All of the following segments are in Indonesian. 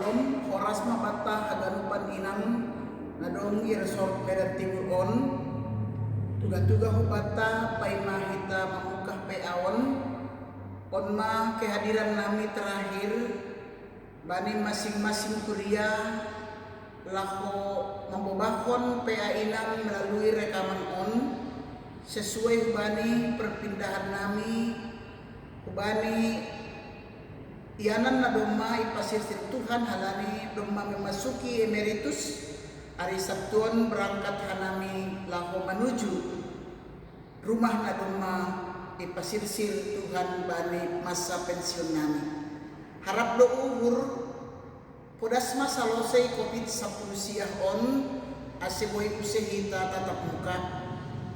Shalom, horas mabata haganupan inang nadong resort Medan Timur on tuga-tuga hubata pai mahita mamukah peaon on ma kehadiran nami terakhir bani masing-masing kuliah lako membobahon PA inang melalui rekaman on sesuai hubani perpindahan nami hubani ianan na doma ipasisir Tuhan halani doma memasuki emeritus hari Sabtuan berangkat hanami laho menuju rumah na doma ipasirsir Tuhan bani masa pensiun nami harap do uhur podas masa losei COVID-19 siah on aseboy usehita tatap muka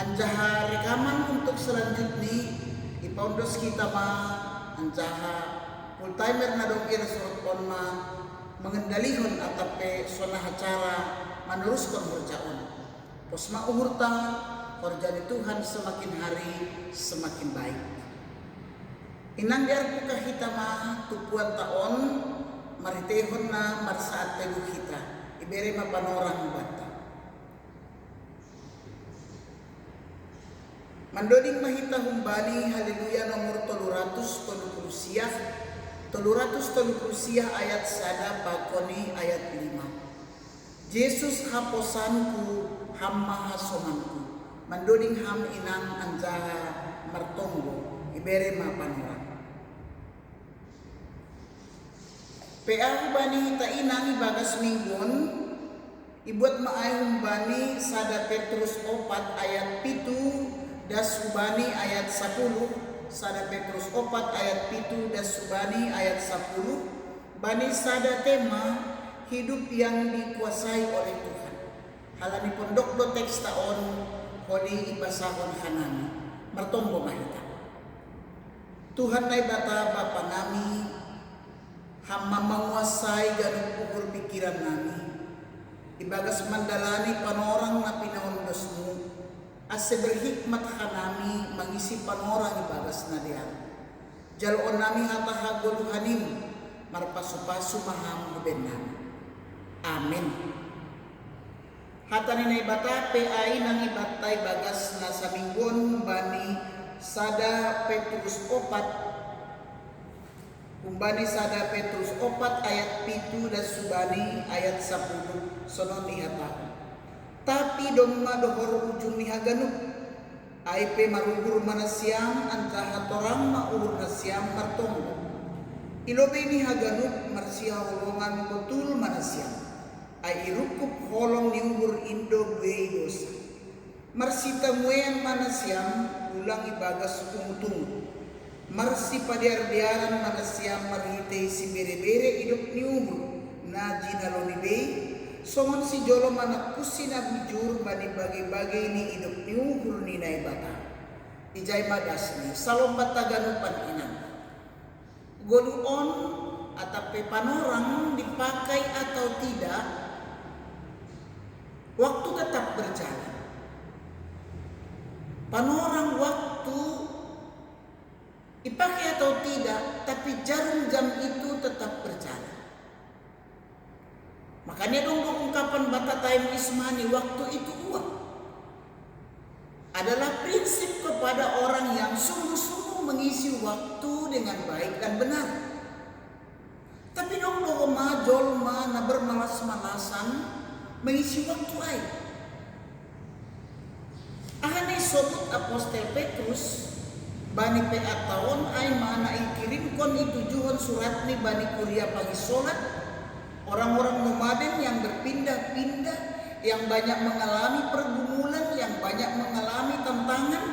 anjaha rekaman untuk selanjutnya ipaundos kita ma anjaha full timer na dong resort on ma mengendalihon atape sona acara meneruskan kerjaan posma uhurta kerja di Tuhan semakin hari semakin baik inang diar buka hitama tupuan taon maritehon na marsaat teguh kita ibere ma panorang banta mandoding mahita humbani haleluya nomor 330 siah 330 ayat sada bakoni ayat 5 Yesus haposanku hamma hasomanku mandoding ham inang anjaha martonggo ibere ma panorang PA bani ta inang ibagas minggon ibuat maayong bani sada Petrus 4 ayat 7 das ubani ayat 10 sada Petrus 4 ayat 7 das subani ayat 10 bani sada tema hidup yang dikuasai oleh Tuhan halani pondok do teks taon hodi ibasahon hanami martombo mahita Tuhan nai bata bapa nami hamma menguasai ganuk ukur pikiran nami ibagas mandalani panorang na pinaon dosmu ase berhikmat hanami mengisi panorang ibagas nadian jalon nami hata hagoluhanim marpasu-pasu maham bebenam amin hata ninay bata PAI nang ibatay bagas na sa minggon bani sada Petrus 4 kumbani sada Petrus 4 ayat 7 dan subani ayat 10 sonon ihata tapi domma dohor ujung nihaganuk aipe marugur manasiam antaha torang maur nasiam martonggo ilobe nihaganuk marsia holongan betul manasiam ai rukup holong niugur indo dosa marsita muean manasiam ulang ibagas tungtung marsi padiar-diaran manasiam marhite si bere-bere idop niugur na jinalonibe songon si jolo manak kusina bujur bani bagi-bagi ni hidup ni uhur ni nai bata ijai magas ni salom bata ganupan inang goluon atape panorang dipakai atau tidak waktu tetap berjalan panorang waktu dipakai atau tidak tapi jarum jam itu tetap berjalan. Makanya dong ungkapan bata time ismani waktu itu uang adalah prinsip kepada orang yang sungguh-sungguh mengisi waktu dengan baik dan benar. Tapi dong ma jolma na bermalas-malasan mengisi waktu ai. Ahane sobut apostel Petrus bani PA tahun ai mana ikirim kon itujuhon surat ni bani kuliah pagi solat orang-orang nomaden yang berpindah-pindah, yang banyak mengalami pergumulan, yang banyak mengalami tantangan,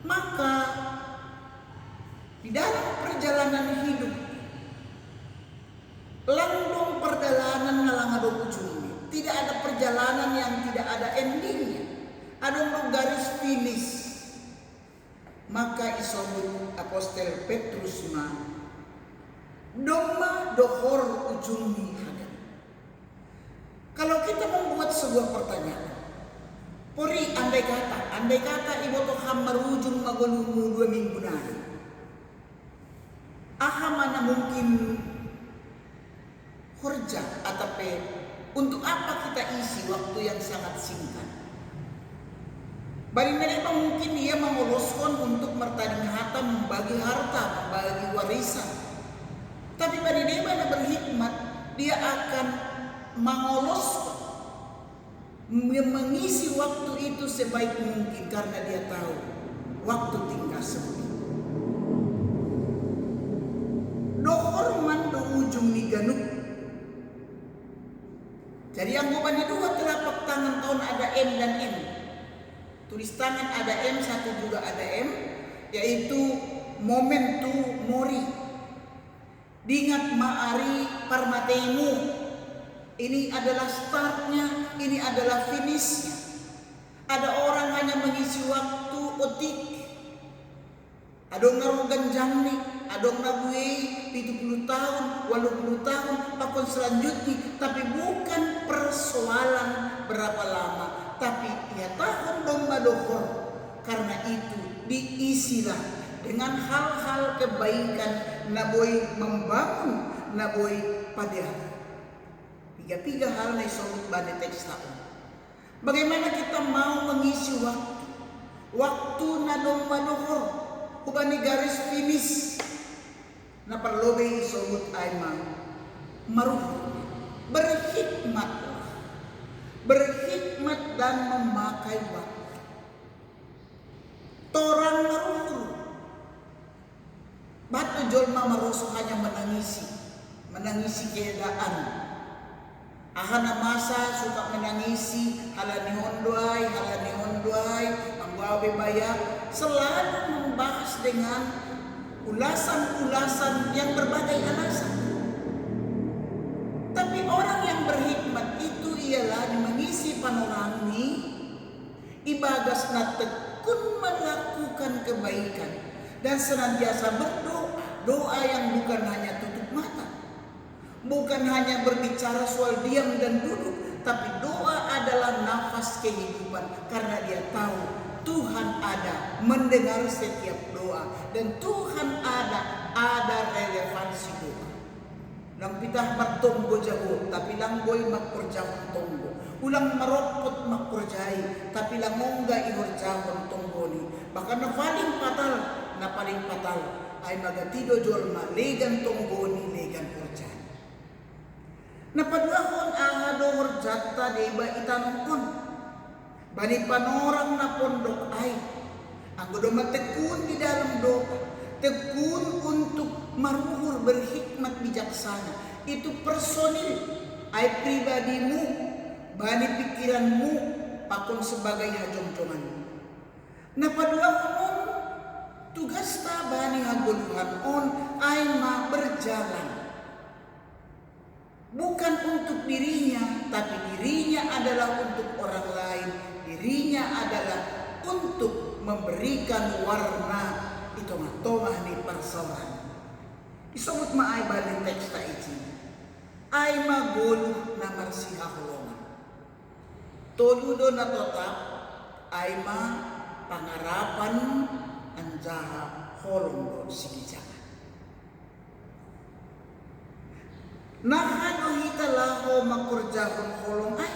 maka di dalam perjalanan hidup, langdong perjalanan ngalangadong ujungnya, tidak ada perjalanan yang tidak ada endingnya, ada garis finish. Maka isobut apostel Petrus ma doma dohor ujung hagan. Kalau kita membuat sebuah pertanyaan, pori andai kata ibu toh ham marujung magolumu 2 minggu nari, aha mana mungkin horja atau untuk apa kita isi waktu yang sangat singkat. Bagi mereka mungkin dia mengoloskan untuk mertading harta, membagi harta, membagi warisan. Tapi bagi dia mana berhikmat, dia akan mengoloskan, mengisi waktu itu sebaik mungkin karena dia tahu waktu tinggal sempit. Dohorman do ujung ni ganuk. Jadi yang gue bani dua telapak tangan tahun ada M dan M. Tulis tangan ada M, satu juga ada M, yaitu momentu mori. Diingat maari parmateimu. Ini adalah startnya, ini adalah finishnya. Ada orang hanya mengisi waktu otik. Adong narugan jangni, adong nabuei 70 tahun, 80 tahun, pakon selanjutnya. Tapi bukan persoalan berapa lama. Tapi ya tahun dong madohor. Karena itu diisilah dengan hal-hal kebaikan. Naboy membangun, naboy padahal. Tiga hal na isobut bani teks taon. Bagaimana kita mau mengisi waktu? Waktu na dong madohor. Kubani garis finish. Na perlobe isobut ay maruh. Berhikmat dan memakai waktu. Torang maruh. Batu jolma maroso hanya menangisi keadaan. Ahana masa suka menangisi halani hondoai, membawa bayar, selalu membahas dengan ulasan-ulasan yang berbagai alasan. Tapi orang yang berhikmat itu ialah mengisi panorami ibagas na tekun melakukan kebaikan dan senantiasa berdoa, doa yang bukan hanya tutup mata. Bukan hanya berbicara soal diam dan duduk, tapi doa adalah nafas kehidupan karena dia tahu Tuhan ada mendengar setiap doa dan Tuhan ada relevansi doa. Lang pitah magtombo jago, tapi lang boy magkurjahon tombo. Ulang maropot magkurjay, tapi lang mongga ihorjahon tombo ni. Baka na paling patal ay magatido jolma legan tombo ni legan kurjay. Napadlahon ahado horjata deba itanongkon. Bani panorang na pondok ay ang godoma tekun di dalam doa, tekun untuk maruhur berhikmat bijaksana. Itu personil ay pribadimu, bani pikiranmu, pakon sebagai hajong-jongan. Napadlahon tugas ta bani haguluhan on ay berjalan. Bukan untuk dirinya, tapi dirinya adalah untuk orang lain. Dirinya adalah untuk memberikan warna itu matongah ni persoalan. Isubut maay balik teks ta iti. Ay maguluh na marsiha hulungan. Toludo na totap ay pangarapan anjaha holong do sigijakan. Nahano hitalaho makurjahon holong ay.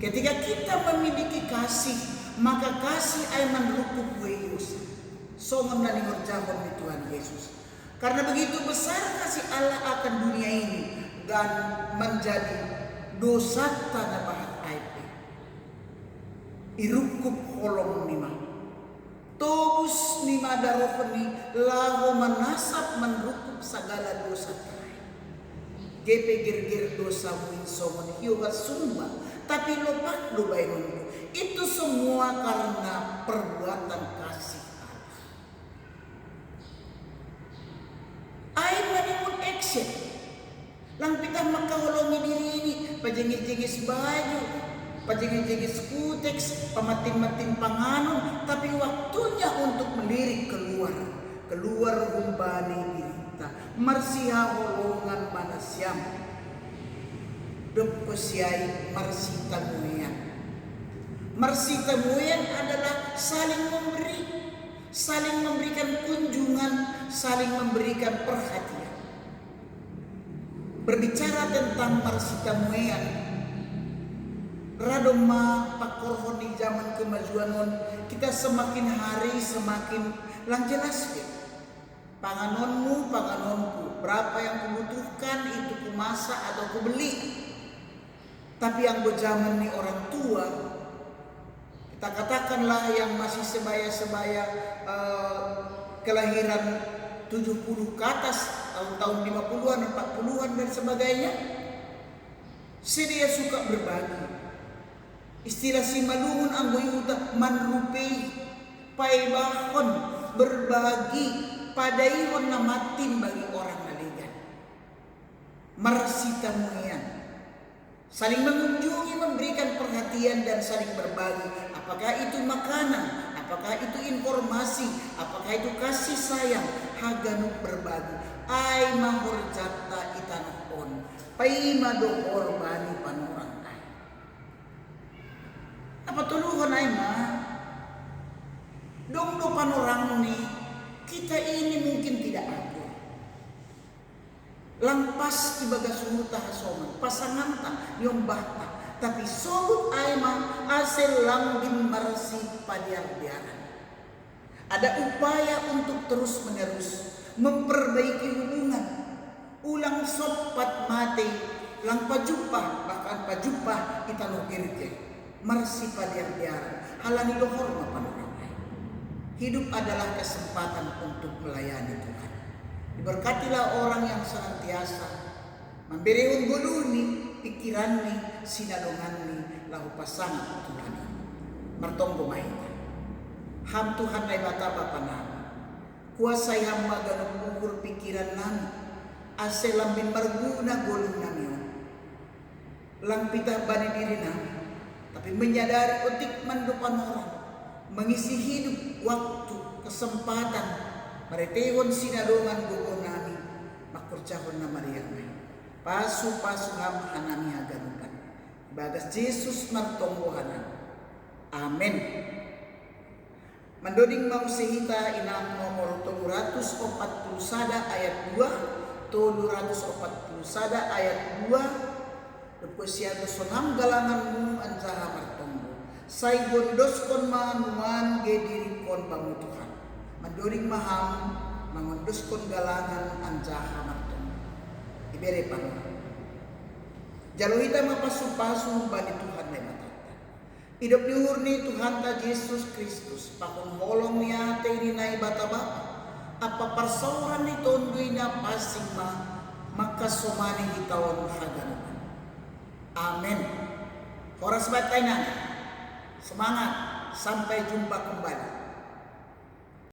Ketika kita memiliki kasih, maka kasih ay manrukuk Yesus. Songon na ningorjahon ni Tuhan Yesus. Karena begitu besar kasih Allah akan dunia ini dan menjadi dosa tanah bahat aipe. Irukuk holong nima. Tobus ni madarofani laho manasap menrukuk segala dosa tayo. Gepe gir dosa muin somon hiuga sumba. Tapi lupa lubay nunggu. Itu semua karena perbuatan kasih Allah. Ay manimun action. Lang pitah makahulungi diri ini. Pajengis-jengis baju. Pajengis-jengis kuteks, pamatin-matin panganon, tapi waktunya untuk melirik keluar humbani dirita, marsiha holongan manasyam, dopesiai marsita muyan. Marsita muyan adalah saling memberikan kunjungan, saling memberikan perhatian. berbicara tentang marsita muean radoma pakorhon di zaman kemajuanon kita semakin hari semakin lang jelas ya. Panganonmu, panganonku, berapa yang kubutuhkan itu kumasa atau kubeli. Tapi yang berjaman nih orang tua, kita katakanlah yang masih sebaya-sebaya kelahiran 70 ke atas, tahun 50-an, 40-an dan sebagainya, dia suka berbagi. Istilah si maluhun anggo yuta manrupei pai bahon berbagi padaihon namatin bagi orang naligan. Marsita muean saling mengunjungi, memberikan perhatian dan saling berbagi. Apakah itu makanan, apakah itu informasi, apakah itu kasih sayang, haganuk berbagi. Ai mahor jata itanah on, pai madohor bani panorang ai. Apa tuluhon ai mah? Dong do panorang ni kita ini mungkin tidak akur. Lampas ibaga sumur tahasoman, pasangan ta yung bata, tapi sobut aima asel lambin marsi padiar-diaran. Ada upaya untuk terus menerus memperbaiki hubungan. Ulang sopat mati, lang pajupah, bahkan pajupah itano irke. Marsi padiar-diaran, halani lohor mapanorang. Hidup adalah kesempatan untuk melayani Tuhan. Diberkatilah orang yang senantiasa memberi ungguluni, pikirani, sinadongani, lahu pasang Tuhan. Martonggo mahita. Ham Tuhan ay bata bapanama. Kuasay hamba ganong ukur pikiran nami. Ase lambin marguna golong nami. Lang pitah bani diri nami. Tapi menyadari otik mandupan orang. Mengisi hidup, waktu, kesempatan, meretehon sinadongan gogo nami, makurcahon na Mariamay. Pasu-pasu ham hanami haganupan. Bagas Yesus martonggohanan. Amen. Mandoding mausihita inang nomor 240 ayat 2, 240 ayat 2, Depesiato sonam galanganmu anjaha martonggo. Say gondos kon manuan gediri kon bangu Tuhan. Mandoring maham mangondos kon galangan anjaha martong. Ibere pang. Jalohita mapasu-pasu bani Tuhan na matata. Hidup liur ni Tuhan ta Yesus Kristus. Pakon holong niya te rinay bata-bata. Apa parsauran ni tondoy na pasing makasumani hitawan haganupan. Amen. Horas batay na. Semangat, sampai jumpa kembali.